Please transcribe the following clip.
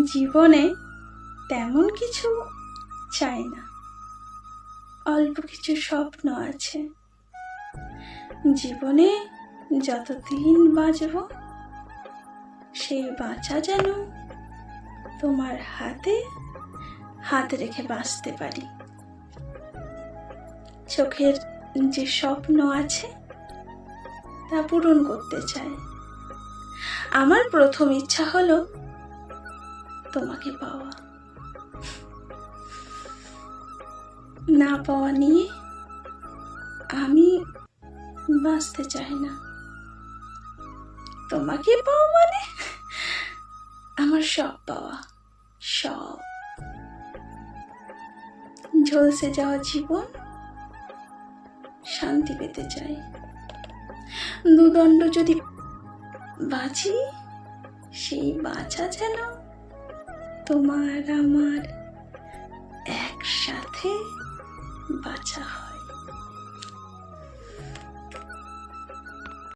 জীবনে তেমন কিছু চাই না, অল্প কিছু স্বপ্ন আছে। জীবনে যতদিন বাঁচব, সেই বাঁচা যেন তোমার হাতে হাত রেখে বাঁচতে পারি। চোখের যে স্বপ্ন আছে তা পূরণ করতে চাই। আমার প্রথম ইচ্ছা হলো তোমাকে পাওয়া। না পাওয়া নিয়ে আমি বাঁচতে চাই না। তোমাকে পাওয়া মানে আমার সব পাওয়া, সব। ঝলসে যাওয়া জীবন শান্তি পেতে চাই। দুদণ্ড যদি বাঁচি, সেই বাঁচা যেন তোমার আমার একসাথে